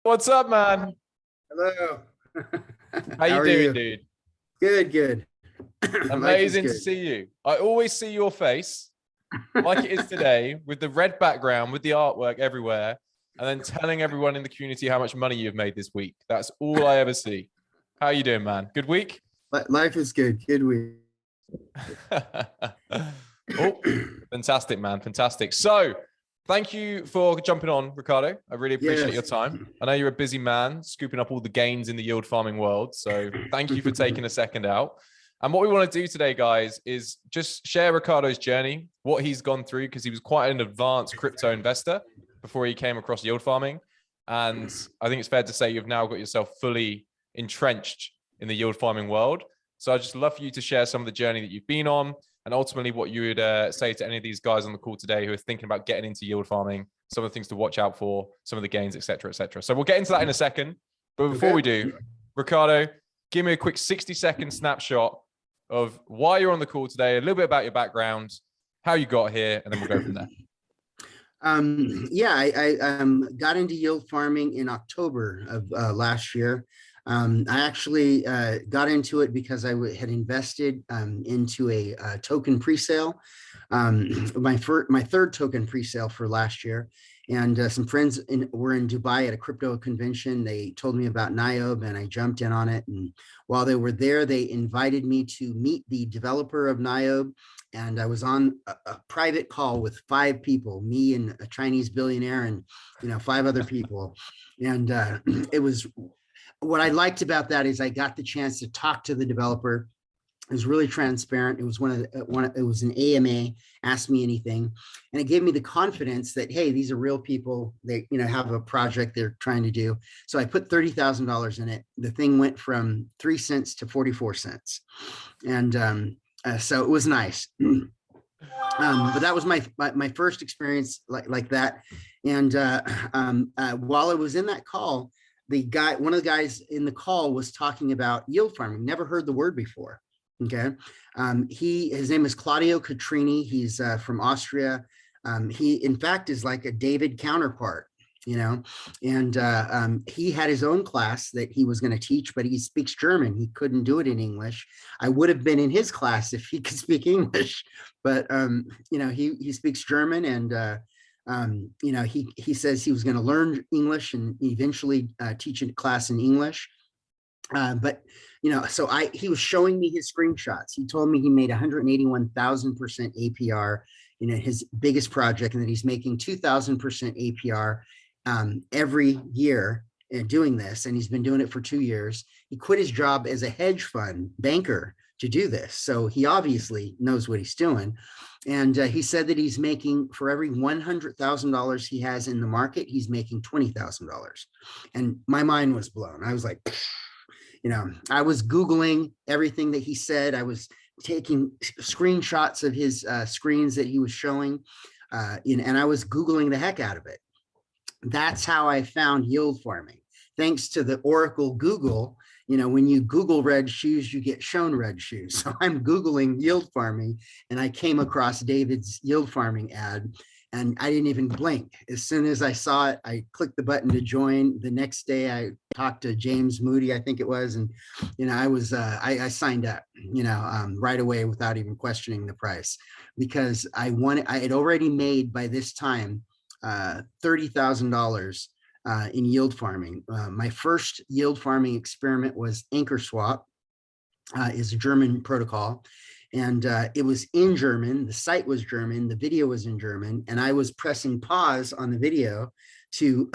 What's up, man? Hello. How How you are doing, you? dude? Good, good. Life is Amazing to good. see you. I always see your face like it is today with the red background, with the artwork everywhere, and then telling everyone in the community how much money you've made this week. That's all I ever see. How you doing, man? Good week? Life is good. Good week. Oh, fantastic, man. Fantastic. So, thank you for jumping on, Ricardo. I really appreciate your Yes. time. I know you're a busy man, scooping up all the gains in the yield farming world. So, thank you for taking a second out. And what we want to do today, guys, is just share Ricardo's journey, what he's gone through, because he was quite an advanced crypto investor before he came across yield farming. And I think it's fair to say you've now got yourself fully entrenched in the yield farming world. So I'd just love for you to share some of the journey that you've been on and ultimately what you would say to any of these guys on the call today who are thinking about getting into yield farming, some of the things to watch out for, some of the gains, et cetera, et cetera. So we'll get into that in a second. But before we Okay. do, Ricardo, give me a quick 60-second snapshot of why you're on the call today, a little bit about your background, how you got here, and then we'll go from there. Yeah, I got into yield farming in October of last year. I actually got into it because I had invested into a token presale, my third token presale for last year. And some friends were in Dubai at a crypto convention. They told me about NIOB and I jumped in on it. And while they were there, they invited me to meet the developer of NIOB. And I was on a private call with 5 people, me and a Chinese billionaire and 5 other people. And it was, what I liked about that is I got the chance to talk to the developer. It was really transparent. It was it was an AMA, ask me anything. And it gave me the confidence that, hey, these are real people. They, have a project they're trying to do. So I put $30,000 in it. The thing went from 3 cents to 44 cents. And so it was nice. But that was my first experience like that. And while I was in that call, one of the guys in the call was talking about yield farming. Never heard the word before. Okay. His name is Claudio Catrini. He's from Austria. He, in fact, is like a David counterpart, and he had his own class that he was going to teach, but he speaks German. He couldn't do it in English. I would have been in his class if he could speak English, but he speaks German, and he says he was going to learn English and eventually teach a class in English. But so he was showing me his screenshots. He told me he made 181,000% APR, his biggest project, and that he's making 2,000% APR every year doing this. And he's been doing it for 2 years. He quit his job as a hedge fund banker to do this. So he obviously knows what he's doing. And he said that he's making, for every $100,000 he has in the market, he's making $20,000. And my mind was blown. I was like, I was Googling everything that he said. I was taking screenshots of his screens that he was showing, and I was Googling the heck out of it. That's how I found yield farming. Thanks to the Oracle Google, when you Google red shoes, you get shown red shoes. So I'm Googling yield farming, and I came across David's yield farming ad. And I didn't even blink. As soon as I saw it, I clicked the button to join. The next day, I talked to James Moody, I think it was, and I signed up, right away without even questioning the price, because I had already made by this time $30,000 in yield farming. My first yield farming experiment was Anchor Swap, is a German protocol. And it was in German. The site was German. The video was in German. And I was pressing pause on the video to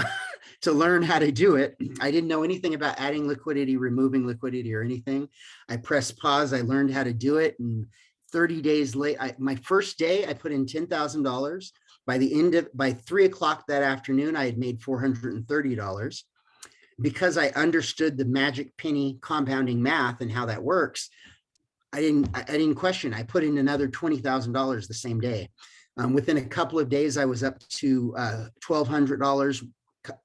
learn how to do it. I didn't know anything about adding liquidity, removing liquidity, or anything. I pressed pause. I learned how to do it. And 30 days late, my first day, I put in $10,000. By 3 o'clock that afternoon, I had made $430. Because I understood the magic penny compounding math and how that works, I didn't question. I put in another $20,000 the same day. Within a couple of days, I was up to $1,200.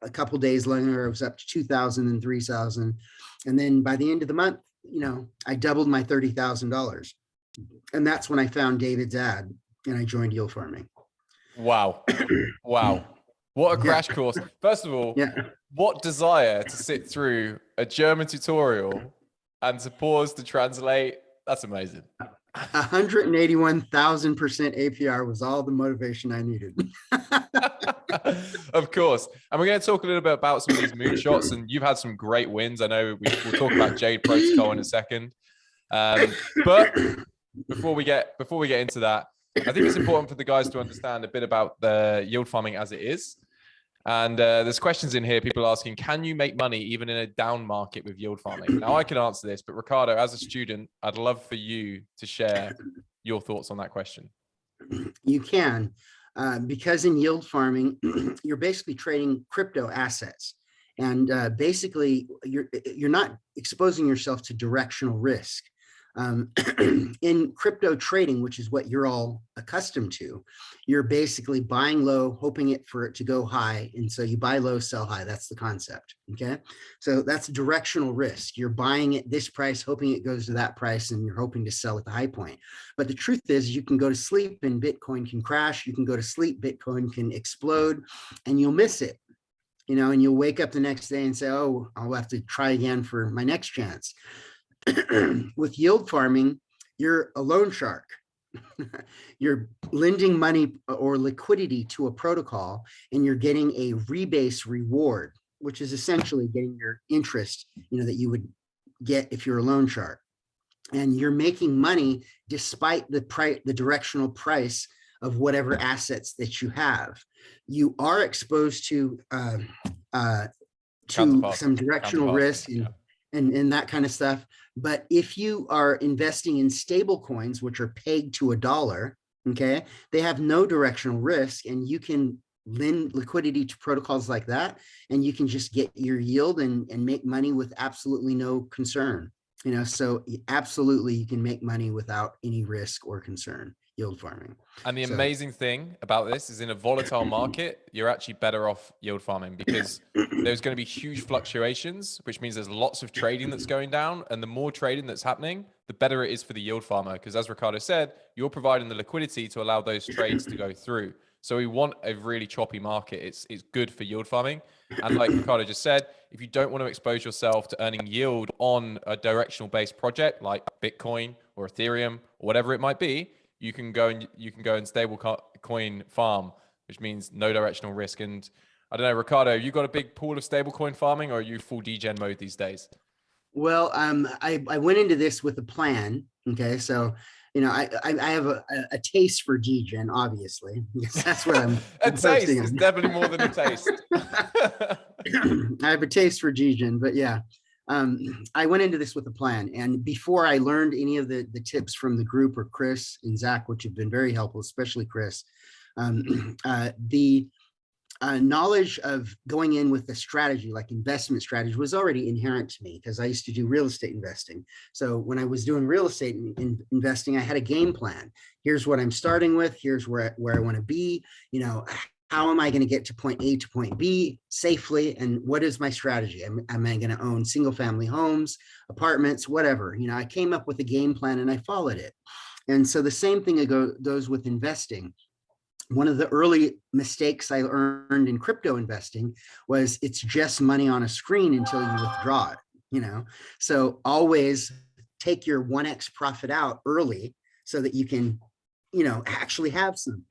A couple of days later, I was up to $2,000 and $3,000. And then by the end of the month, I doubled my $30,000. And that's when I found David's ad and I joined yield farming. Wow. Wow. What a crash course. First of all, Yeah. what desire to sit through a German tutorial and to pause to translate. That's amazing. 181,000% APR was all the motivation I needed. Of course. And we're going to talk a little bit about some of these moonshots, and you've had some great wins. I know we'll talk about Jade Protocol in a second. But before we get into that, I think it's important for the guys to understand a bit about the yield farming as it is. And there's questions in here, people asking, can you make money even in a down market with yield farming? Now, I can answer this, but Ricardo, as a student, I'd love for you to share your thoughts on that question. You can, because in yield farming, you're basically trading crypto assets. And basically, you're not exposing yourself to directional risk. In crypto trading, which is what you're all accustomed to, you're basically buying low, hoping for it to go high. And so you buy low, sell high. That's the concept. Okay. So that's directional risk. You're buying at this price, hoping it goes to that price, and you're hoping to sell at the high point. But the truth is, you can go to sleep and Bitcoin can crash. You can go to sleep, Bitcoin can explode, and you'll miss it. And you'll wake up the next day and say, oh, I'll have to try again for my next chance. With yield farming, you're a loan shark. You're lending money or liquidity to a protocol, and you're getting a rebase reward, which is essentially getting your interest, that you would get if you're a loan shark. And you're making money despite the directional price of whatever assets that you have. You are exposed to some directional risk and that kind of stuff. But if you are investing in stable coins, which are pegged to $1, okay, they have no directional risk, and you can lend liquidity to protocols like that, and you can just get your yield and make money with absolutely no concern. So absolutely you can make money without any risk or concern, yield farming. And the amazing thing about this is, in a volatile market, you're actually better off yield farming, because there's going to be huge fluctuations, which means there's lots of trading that's going down. And the more trading that's happening, the better it is for the yield farmer. Because as Ricardo said, you're providing the liquidity to allow those trades to go through. So we want a really choppy market. It's good for yield farming. And like Ricardo just said, if you don't want to expose yourself to earning yield on a directional based project like Bitcoin or Ethereum or whatever it might be, you can go and stable coin farm, which means no directional risk. And I don't know, Ricardo, you got a big pool of stablecoin farming, or are you full degen mode these days? Well, I went into this with a plan. Okay, so I have a taste for degen, obviously, because that's what I'm. A taste is definitely more than a taste. I have a taste for degen, but yeah. I went into this with a plan, and before I learned any of the tips from the group or Chris and Zach, which have been very helpful, especially Chris, the knowledge of going in with a strategy like investment strategy was already inherent to me, because I used to do real estate investing. So when I was doing real estate investing, I had a game plan. Here's what I'm starting with. Here's where I want to be. How am I going to get to point A to point B safely? And what is my strategy? Am I going to own single family homes, apartments, whatever? I came up with a game plan and I followed it. And so the same thing goes with investing. One of the early mistakes I learned in crypto investing was it's just money on a screen until you withdraw it, So always take your 1x profit out early so that you can, actually have something.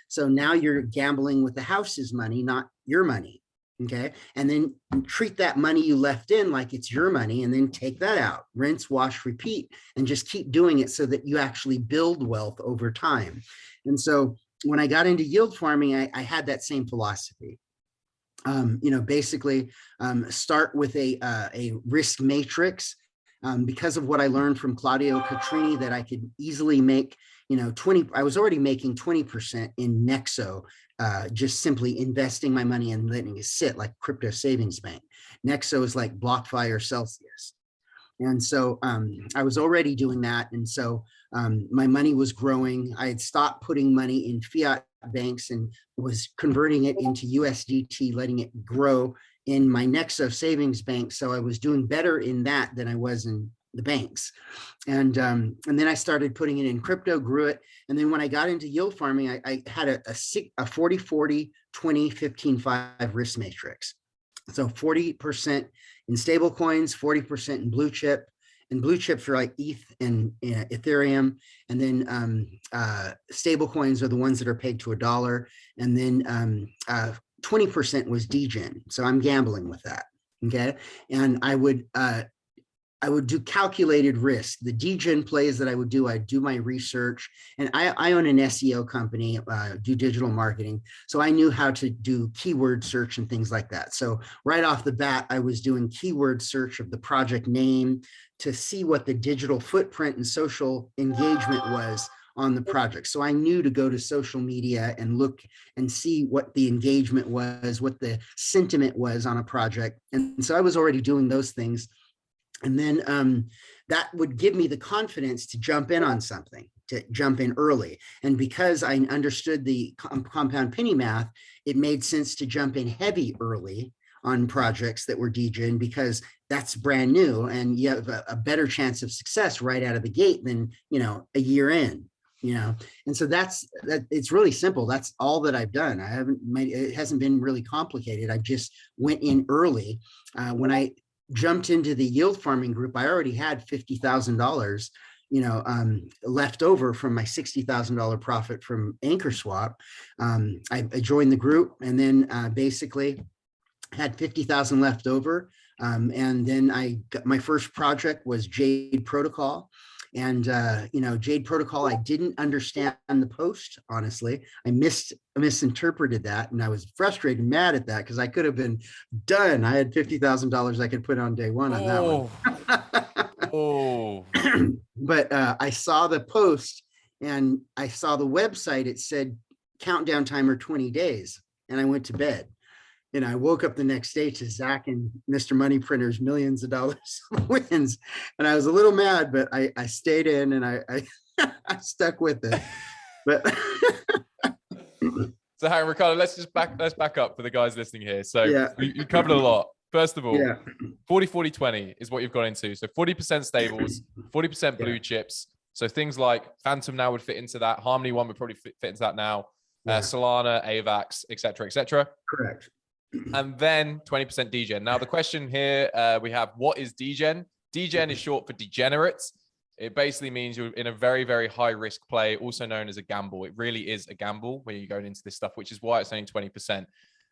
So now you're gambling with the house's money, not your money. Okay. And then treat that money you left in like it's your money, and then take that out, rinse, wash, repeat, and just keep doing it so that you actually build wealth over time. And so when I got into yield farming, I had that same philosophy. Basically start with a risk matrix. Because of what I learned from Claudio Catrini, that I could easily make, I was already making 20% in Nexo, just simply investing my money and letting it sit like crypto savings bank. Nexo is like BlockFi or Celsius. And so I was already doing that. And so my money was growing. I had stopped putting money in fiat banks and was converting it into USDT, letting it grow in my Nexo savings bank. So I was doing better in that than I was in the banks. And then I started putting it in crypto, grew it. And then when I got into yield farming, I had a 40, 40, 20, 15, 5 risk matrix. So 40% in stable coins, 40% in blue chip, and blue chips are like ETH and Ethereum. And then stable coins are the ones that are pegged to $1. And then 20% was degen. So I'm gambling with that. Okay. And I would do calculated risk. The degen plays that I would do, I'd do my research. And I own an SEO company, do digital marketing. So I knew how to do keyword search and things like that. So right off the bat, I was doing keyword search of the project name to see what the digital footprint and social engagement was on the project. So I knew to go to social media and look and see what the engagement was, what the sentiment was on a project. And so I was already doing those things. And then that would give me the confidence to jump in on something, to jump in early. And because I understood the compound penny math, it made sense to jump in heavy early on projects that were degen, because that's brand new and you have a better chance of success right out of the gate than, a year in. And so it's really simple. That's all that I've done. It hasn't been really complicated. I just went in early. When I jumped into the yield farming group, I already had $50,000, left over from my $60,000 profit from Anchor Swap. I joined the group and then basically had 50,000 left over. And then I got my first project was Jade Protocol. And, Jade Protocol, I didn't understand the post, honestly. I misinterpreted that. And I was frustrated and mad at that because I could have been done. I had $50,000 I could put on day one on that one. But I saw the post and I saw the website. It said countdown timer 20 days. And I went to bed. And I woke up the next day to Zach and Mr. Money Printer's millions of dollars wins. And I was a little mad, but I stayed in and I stuck with it. But so hang on, Ricardo, let's back up for the guys listening here. So you covered a lot. First of all, 40, 40, 20 is what you've got into. So 40% stables, 40% blue chips. So things like Phantom now would fit into that. Harmony One would probably fit into that now. Solana, AVAX, et cetera, et cetera. Correct. And then 20% degen. Now, the question here we have, what is degen? Degen is short for degenerates. It basically means you're in a very, very high risk play, also known as a gamble. It really is a gamble when you're going into this stuff, which is why it's only 20%.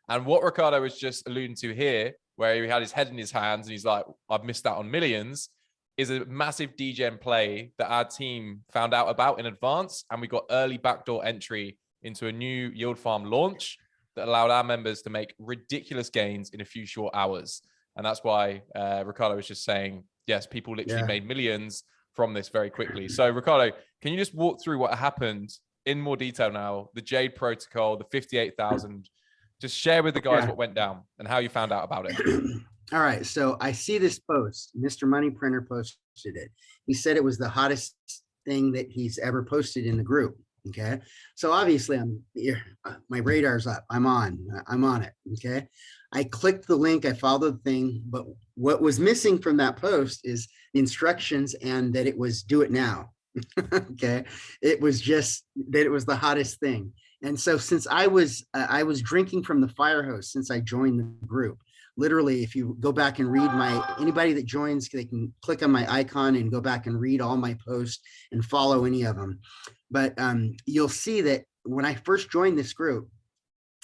And what Ricardo was just alluding to here, where he had his head in his hands and he's like, I've missed out on millions, is a massive degen play that our team found out about in advance. And we got early backdoor entry into a new yield farm launch that allowed our members to make ridiculous gains in a few short hours. And that's why Ricardo was just saying, yes, people literally made millions from this very quickly. So Ricardo, can you just walk through what happened in more detail now, the Jade Protocol, the 58,000, just share with the guys what went down and how you found out about it. All right. So I see this post, Mr. Money Printer posted it. He said it was the hottest thing that he's ever posted in the group. Okay. So obviously my radar's up. I'm on it. Okay. I clicked the link. I followed the thing, but what was missing from that post is the instructions and that it was do it now. Okay. It was just that it was the hottest thing. And so since I was drinking from the fire hose since I joined the group, literally, if you go back and read anybody that joins, they can click on my icon and go back and read all my posts and follow any of them. But you'll see that when I first joined this group,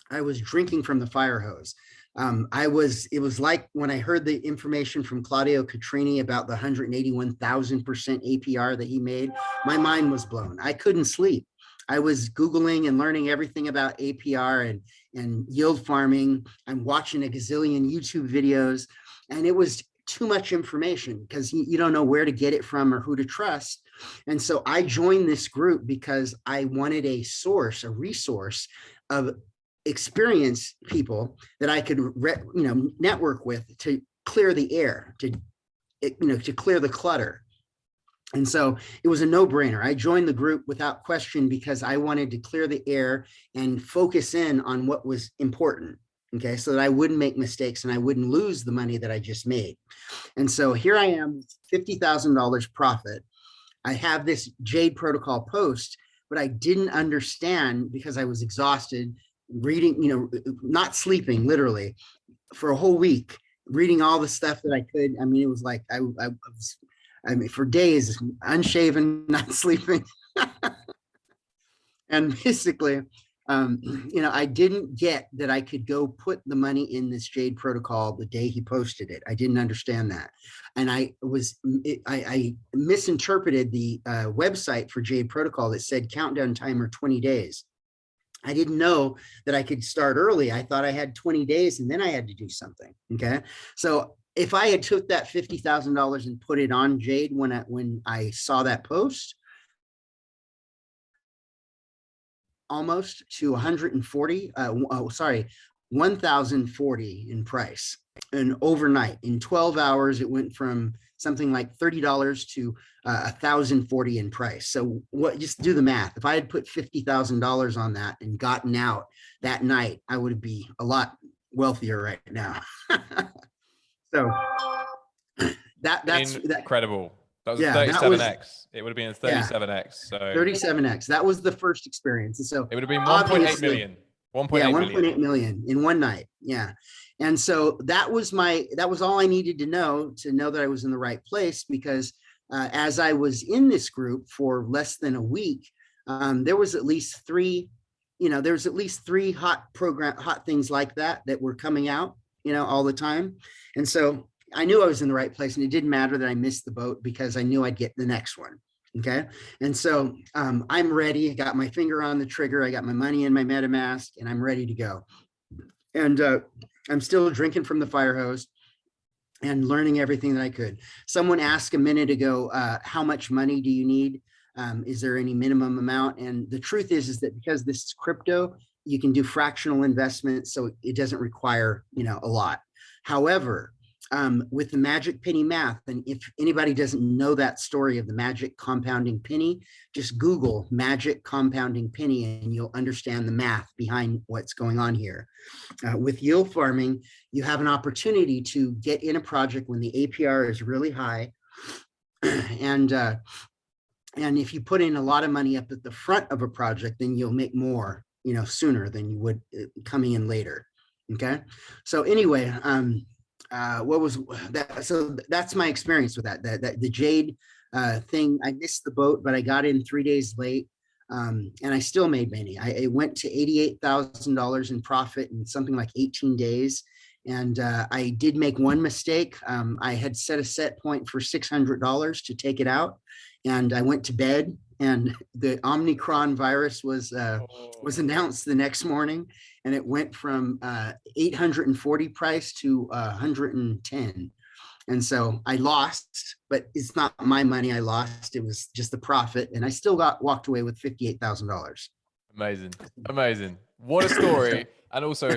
I was drinking from the fire hose. It was like when I heard the information from Claudio Catrini about the 181,000% APR that he made, my mind was blown. I couldn't sleep. I was Googling and learning everything about APR and yield farming. I'm watching a gazillion YouTube videos, and it was too much information because you don't know where to get it from or who to trust. And so I joined this group because I wanted a resource of experienced people that I could, network with to clear the air, to clear the clutter. And so it was a no-brainer. I joined the group without question because I wanted to clear the air and focus in on what was important. Okay, so that I wouldn't make mistakes and I wouldn't lose the money that I just made. And so here I am, $50,000 profit. I have this Jade Protocol post, but I didn't understand because I was exhausted reading, not sleeping literally for a whole week, reading all the stuff that I could. I mean, it was like I was, I mean, for days, unshaven, not sleeping. And basically, I didn't get that I could go put the money in this Jade Protocol the day he posted it. I didn't understand that. And I misinterpreted the website for Jade Protocol that said countdown timer 20 days. I didn't know that I could start early. I thought I had 20 days and then I had to do something. Okay. So if I had took that $50,000 and put it on Jade when I saw that post, almost to 140, 1,040 in price. And overnight, in 12 hours, it went from something like $30 to 1,040 in price. So just do the math. If I had put $50,000 on that and gotten out that night, I would be a lot wealthier right now. So that's incredible. That was 37x. It would have been a 37x. So 37x. That was the first experience. And so it would have been 1.8 million. 1.8 million in one night. Yeah. And so that was all I needed to know that I was in the right place, because as I was in this group for less than a week, there was at least three hot things like that were coming out, all the time. And so I knew I was in the right place, and it didn't matter that I missed the boat because I knew I'd get the next one. Okay. And so I'm ready. I got my finger on the trigger. I got my money in my MetaMask and I'm ready to go. And I'm still drinking from the fire hose and learning everything that I could. Someone asked a minute ago, how much money do you need? Is there any minimum amount? And the truth is that because this is crypto, you can do fractional investments. So it doesn't require, a lot. However, with the magic penny math, and if anybody doesn't know that story of the magic compounding penny, just Google magic compounding penny and you'll understand the math behind what's going on here. With yield farming, you have an opportunity to get in a project when the APR is really high. And if you put in a lot of money up at the front of a project, then you'll make more, sooner than you would coming in later. Okay. So anyway, what was that? So that's my experience with that the Jade thing. I missed the boat, but I got in 3 days late, and I still made money. I went to $88,000 in profit in something like 18 days. And I did make one mistake. I had set a set point for $600 to take it out, and I went to bed, and the Omicron virus was announced the next morning, and it went from 840 price to 110. And so I lost, but it's not my money I lost. It was just the profit, and I still walked away with $58,000. Amazing. What a story. And also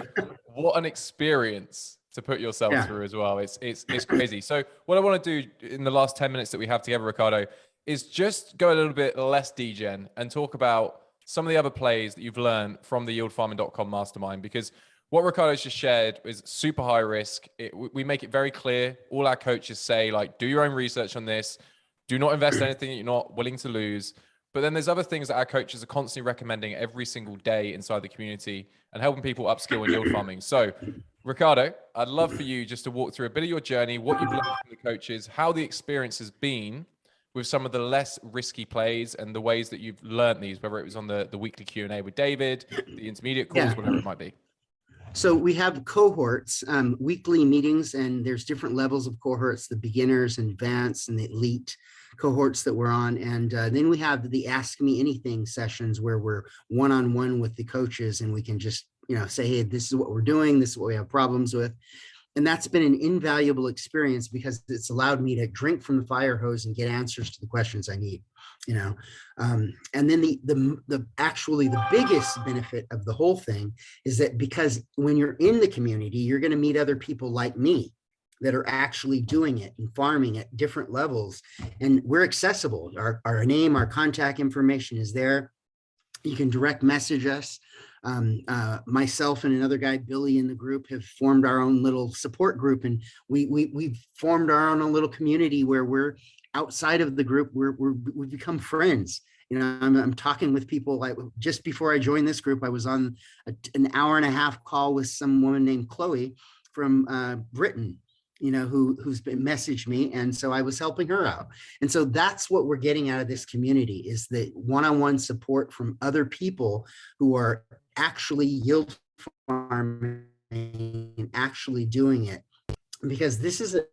what an experience to put yourself through as well. It's crazy. So what I want to do in the last 10 minutes that we have together, Ricardo, is just go a little bit less degen and talk about some of the other plays that you've learned from the yieldfarming.com mastermind, because what Ricardo's just shared is super high risk. We make it very clear. All our coaches say, like, do your own research on this. Do not invest anything that you're not willing to lose. But then there's other things that our coaches are constantly recommending every single day inside the community and helping people upskill in yield farming. So, Ricardo, I'd love for you just to walk through a bit of your journey, what you've learned from the coaches, how the experience has been with some of the less risky plays and the ways that you've learned these, whether it was on the weekly Q&A with David, the intermediate calls, whatever it might be. So we have cohorts, weekly meetings, and there's different levels of cohorts, the beginners and advanced and the elite cohorts that we're on. And then we have the Ask Me Anything sessions where we're one-on-one with the coaches, and we can just, say, hey, this is what we're doing. This is what we have problems with. And that's been an invaluable experience because it's allowed me to drink from the fire hose and get answers to the questions I need, And then the biggest benefit of the whole thing is that because when you're in the community, you're going to meet other people like me that are actually doing it and farming at different levels. And we're accessible. Our name, our contact information is there. You can direct message us. Myself and another guy, Billy, in the group have formed our own little support group, and we've formed our own little community where we're outside of the group. We've become friends. I'm talking with people. Like just before I joined this group, I was on an hour and a half call with some woman named Chloe from Britain, who's been messaged me. And so I was helping her out. And so that's what we're getting out of this community, is the one-on-one support from other people who are actually yield farming and actually doing it. Because this is a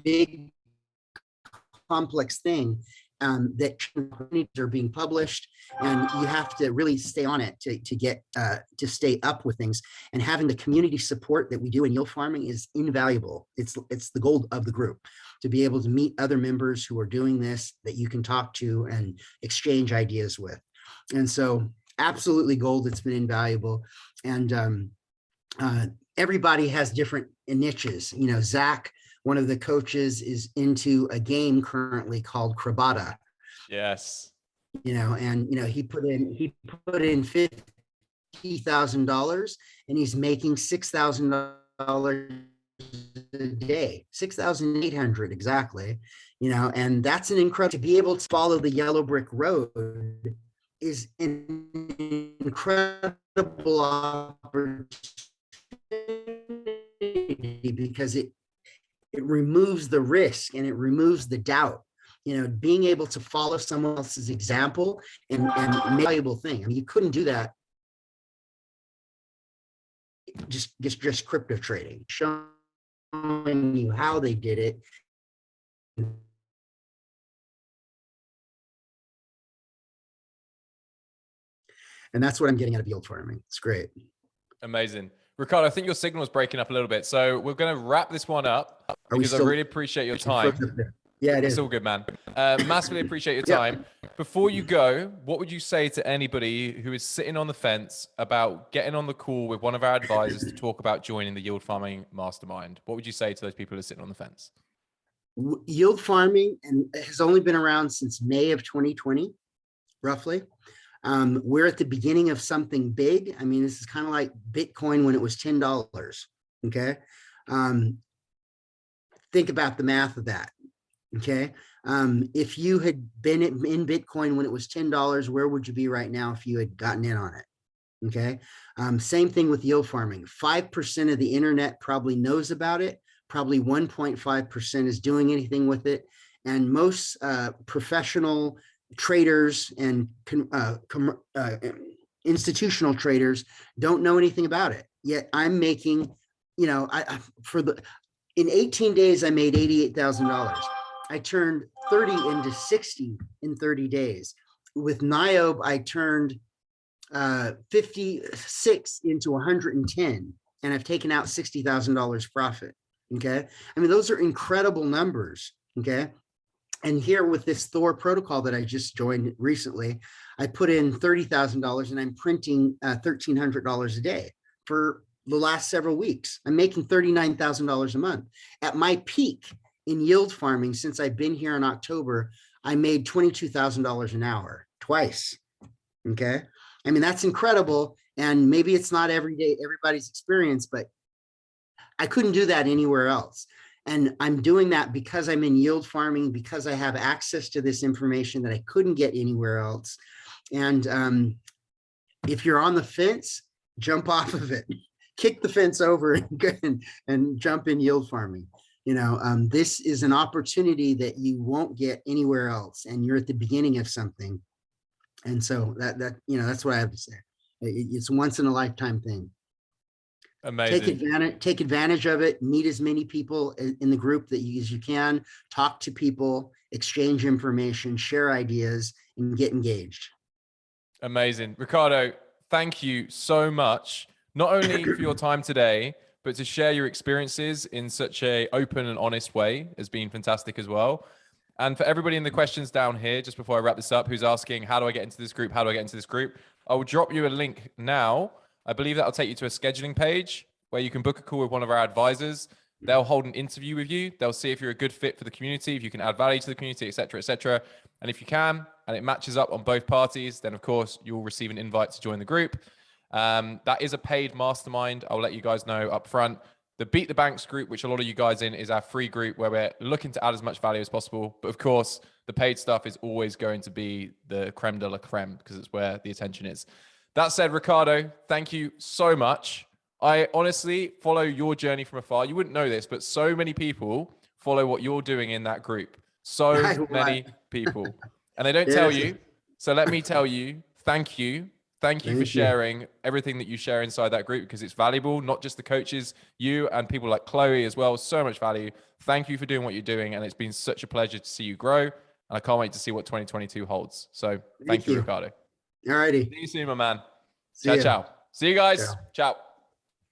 big, complex thing that are being published, and you have to really stay on it to get to stay up with things. And having the community support that we do in yield farming is invaluable. It's the goal of the group, to be able to meet other members who are doing this that you can talk to and exchange ideas with. And so absolutely gold. It's been invaluable. And everybody has different niches. Zach, one of the coaches, is into a game currently called Crabata. Yes. And he put in $50,000, and he's making $6,000 a day, 6,800 exactly. And that's an incredible, to be able to follow the yellow brick road is an incredible opportunity, because it removes the risk and it removes the doubt. Being able to follow someone else's example and make a valuable thing. I mean, you couldn't do that just crypto trading, showing you how they did it. And that's what I'm getting out of yield farming. It's great. Amazing. Ricardo, I think your signal is breaking up a little bit. So we're going to wrap this one up because I really appreciate your time. Yeah, it is. It's all good, man. Massively appreciate your time. Before you go, what would you say to anybody who is sitting on the fence about getting on the call with one of our advisors to talk about joining the yield farming mastermind? What would you say to those people who are sitting on the fence? Yield farming has only been around since May of 2020, roughly. We're at the beginning of something big. I mean, this is kind of like Bitcoin when it was $10. Okay. Think about the math of that. Okay. If you had been in Bitcoin when it was $10, where would you be right now if you had gotten in on it? Okay. Same thing with yield farming. 5% of the internet probably knows about it. Probably 1.5% is doing anything with it. And most professional traders and institutional traders don't know anything about it. Yet I'm making, in 18 days, I made $88,000. I turned 30 into 60 in 30 days. With Niobe, I turned 56 into 110, and I've taken out $60,000 profit. Okay. I mean, those are incredible numbers. Okay. And here with this Thor protocol that I just joined recently, I put in $30,000 and I'm printing $1,300 a day for the last several weeks. I'm making $39,000 a month. At my peak in yield farming, since I've been here in October, I made $22,000 an hour twice. Okay. I mean, that's incredible. And maybe it's not everybody's experience, but I couldn't do that anywhere else. And I'm doing that because I'm in yield farming, because I have access to this information that I couldn't get anywhere else. And if you're on the fence, jump off of it, kick the fence over and jump in yield farming. This is an opportunity that you won't get anywhere else. And you're at the beginning of something. And so that's what I have to say. It's a once in a lifetime thing. Amazing. Take advantage of it. Meet as many people in the group as you can. Talk to people, exchange information, share ideas, and get engaged. Amazing. Ricardo, thank you so much, not only for your time today, but to share your experiences in such an open and honest way has been fantastic as well. And for everybody in the questions down here, just before I wrap this up, who's asking, how do I get into this group? How do I get into this group? I will drop you a link now. I believe that'll take you to a scheduling page where you can book a call with one of our advisors. They'll hold an interview with you. They'll see if you're a good fit for the community, if you can add value to the community, et cetera, et cetera. And if you can, and it matches up on both parties, then of course you'll receive an invite to join the group. That is a paid mastermind. I'll let you guys know up front. The Beat the Banks group, which a lot of you guys in, is our free group where we're looking to add as much value as possible. But of course, the paid stuff is always going to be the creme de la creme because it's where the attention is. That said, Ricardo, thank you so much. I honestly follow your journey from afar. You wouldn't know this, but so many people follow what you're doing in that group. So many people. And they don't tell you. So let me tell you, thank you. Thank you for sharing everything that you share inside that group because it's valuable, not just the coaches, you and people like Chloe as well. So much value. Thank you for doing what you're doing. And it's been such a pleasure to see you grow. And I can't wait to see what 2022 holds. So thank you, Ricardo. All righty. See you soon, my man. See ya. Ciao. See you guys. Ciao.